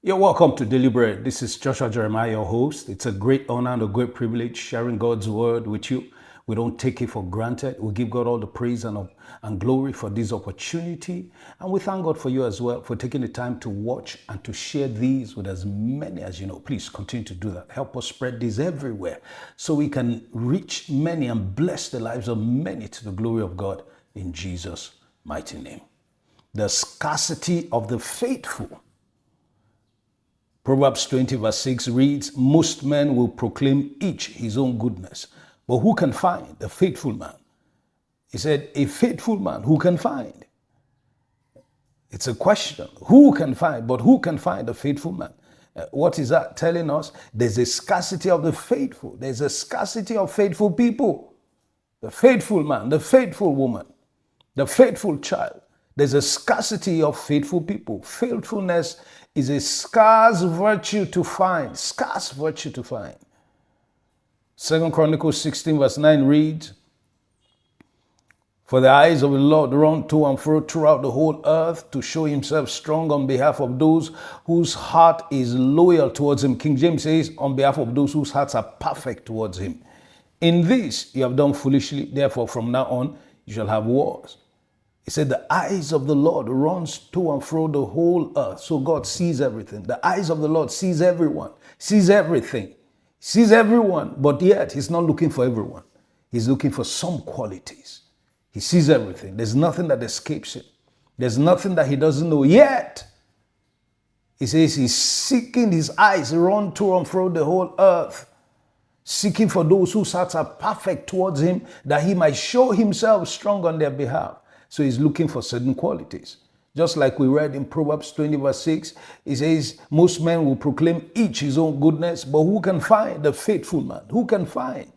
You're welcome to Daily Bread. This is Joshua Jeremiah, your host. It's a great honor and a great privilege sharing God's word with you. We don't take it for granted. We give God all the praise and glory for this opportunity. And we thank God for you as well for taking the time to watch and to share these with as many as you know. Please continue to do that. Help us spread this everywhere so we can reach many and bless the lives of many to the glory of God in Jesus' mighty name. The scarcity of the faithful. Proverbs 20 verse 6 reads, most men will proclaim each his own goodness, but who can find the faithful man? He said, a faithful man, who can find? It's a question. Who can find? But who can find a faithful man? What is that telling us? There's a scarcity of the faithful. There's a scarcity of faithful people. The faithful man, the faithful woman, the faithful child. There's a scarcity of faithful people. Faithfulness is a scarce virtue to find. Scarce virtue to find. 2 Chronicles 16 verse 9 reads, for the eyes of the Lord run to and fro throughout the whole earth to show himself strong on behalf of those whose heart is loyal towards him. King James says, on behalf of those whose hearts are perfect towards him. In this you have done foolishly, therefore from now on you shall have wars. He said the eyes of the Lord runs to and fro the whole earth. So God sees everything. The eyes of the Lord sees everyone, sees everything, sees everyone, but yet he's not looking for everyone. He's looking for some qualities. He sees everything. There's nothing that escapes him. There's nothing that he doesn't know yet. He says he's seeking, his eyes run to and fro the whole earth, seeking for those whose hearts are perfect towards him, that he might show himself strong on their behalf. So he's looking for certain qualities. Just like we read in Proverbs 20 verse 6, it says, most men will proclaim each his own goodness, but who can find the faithful man? Who can find?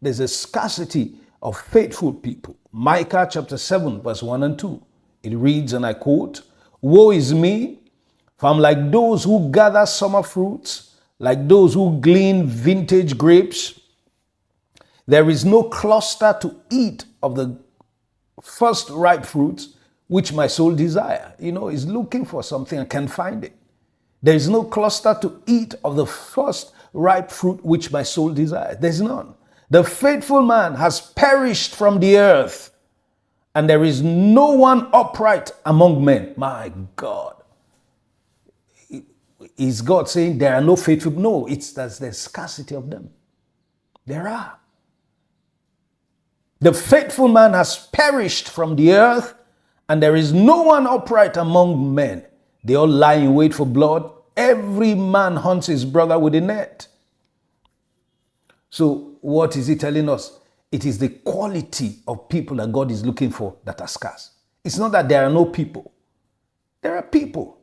There's a scarcity of faithful people. Micah chapter 7 verse 1 and 2. It reads, and I quote, woe is me, for I'm like those who gather summer fruits, like those who glean vintage grapes. There is no cluster to eat of the first ripe fruits, which my soul desire. Is looking for something and can't find it. There is no cluster to eat of the first ripe fruit, which my soul desires. There's none. The faithful man has perished from the earth, and there is no one upright among men. My God. Is God saying there are no faithful? No, there's scarcity of them. There are. The faithful man has perished from the earth, and there is no one upright among men. They all lie in wait for blood. Every man hunts his brother with a net. So what is he telling us? It is the quality of people that God is looking for that are scarce. It's not that there are no people. There are people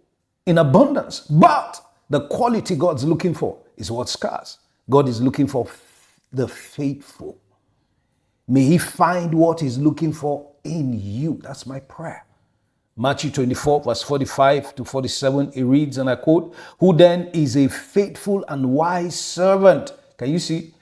in abundance, but the quality God's looking for is what's scarce. God is looking for the faithful. May he find what he's looking for in you. That's my prayer. Matthew 24 verse 45 to 47, it reads, and I quote, who then is a faithful and wise servant? Can you see?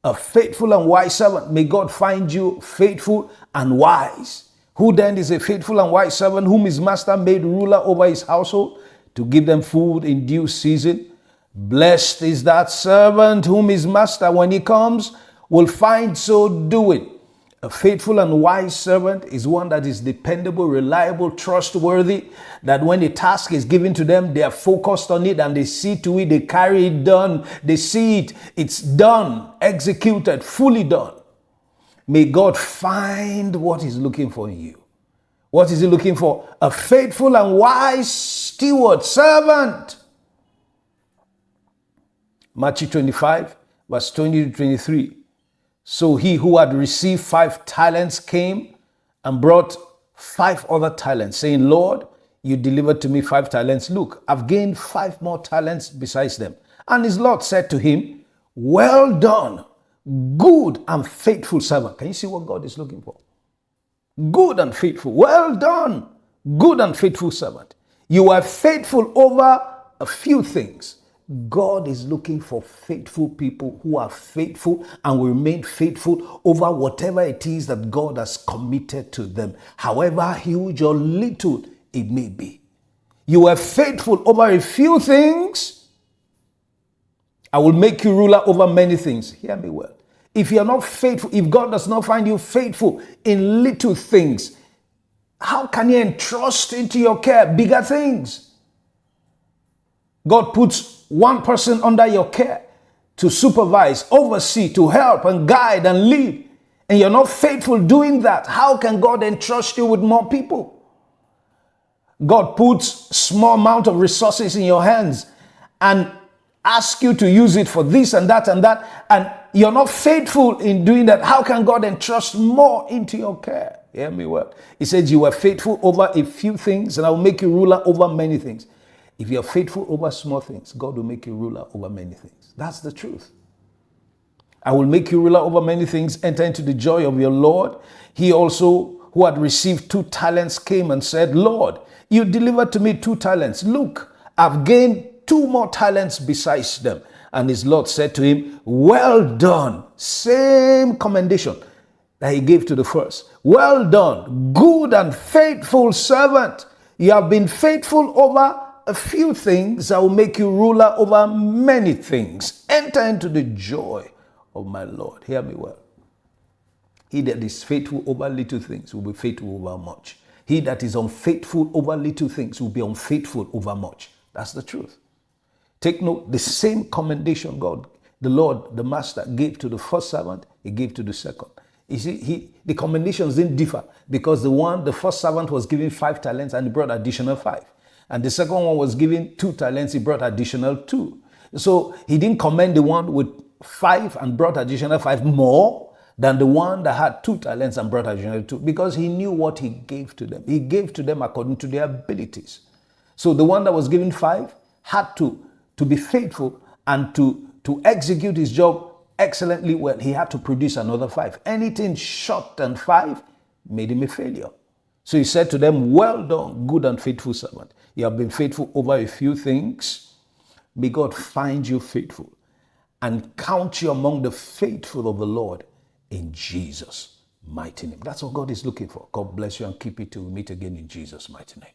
A faithful and wise servant. May God find you faithful and wise. Who then is a faithful and wise servant whom his master made ruler over his household to give them food in due season? Blessed is that servant whom his master, when he comes, will find so doing. A faithful and wise servant is one that is dependable, reliable, trustworthy, that when a task is given to them, they are focused on it and they see to it, they carry it done, they see it, it's done, executed, fully done. May God find what he's looking for in you. What is he looking for? A faithful and wise steward, servant. Matthew 25, verse 20 to 23. So he who had received 5 talents came and brought 5 other talents, saying, Lord, you delivered to me 5 talents. Look, I've gained 5 more talents besides them. And his Lord said to him, well done, good and faithful servant. Can you see what God is looking for? Good and faithful. Well done, good and faithful servant. You are faithful over a few things. God is looking for faithful people who are faithful and will remain faithful over whatever it is that God has committed to them, however huge or little it may be. You were faithful over a few things, I will make you ruler over many things. Hear me well. If you are not faithful, if God does not find you faithful in little things, how can He entrust into your care bigger things? God puts one person under your care to supervise, oversee, to help and guide and lead, and you're not faithful doing that. How can God entrust you with more people? God puts small amount of resources in your hands and ask you to use it for this and that, and you're not faithful in doing that. How can God entrust more into your care? Hear me well. He said, you were faithful over a few things, and I will make you ruler over many things. If you're faithful over small things, God will make you ruler over many things. That's the truth. I will make you ruler over many things. Enter into the joy of your Lord. He also, who had received 2 talents, came and said, Lord, you delivered to me 2 talents. Look, I've gained 2 more talents besides them. And his Lord said to him, well done. Same commendation that he gave to the first. Well done, good and faithful servant. You have been faithful over a few things. I will make you ruler over many things. Enter into the joy of my Lord. Hear me well. He that is faithful over little things will be faithful over much. He that is unfaithful over little things will be unfaithful over much. That's the truth. Take note, the same commendation God, the Lord, the Master, gave to the first servant, He gave to the second. You see, the commendations didn't differ because the first servant was given 5 talents and he brought additional 5. And the second one was given 2 talents, he brought additional 2. So he didn't commend the one with 5 and brought additional 5 more than the one that had 2 talents and brought additional 2, because he knew what he gave to them. He gave to them according to their abilities. So the one that was given 5 had to be faithful and to execute his job excellently well. He had to produce another 5. Anything short than 5 made him a failure. So he said to them, well done, good and faithful servant. You have been faithful over a few things. May God find you faithful and count you among the faithful of the Lord in Jesus' mighty name. That's what God is looking for. God bless you and keep it till we meet again in Jesus' mighty name.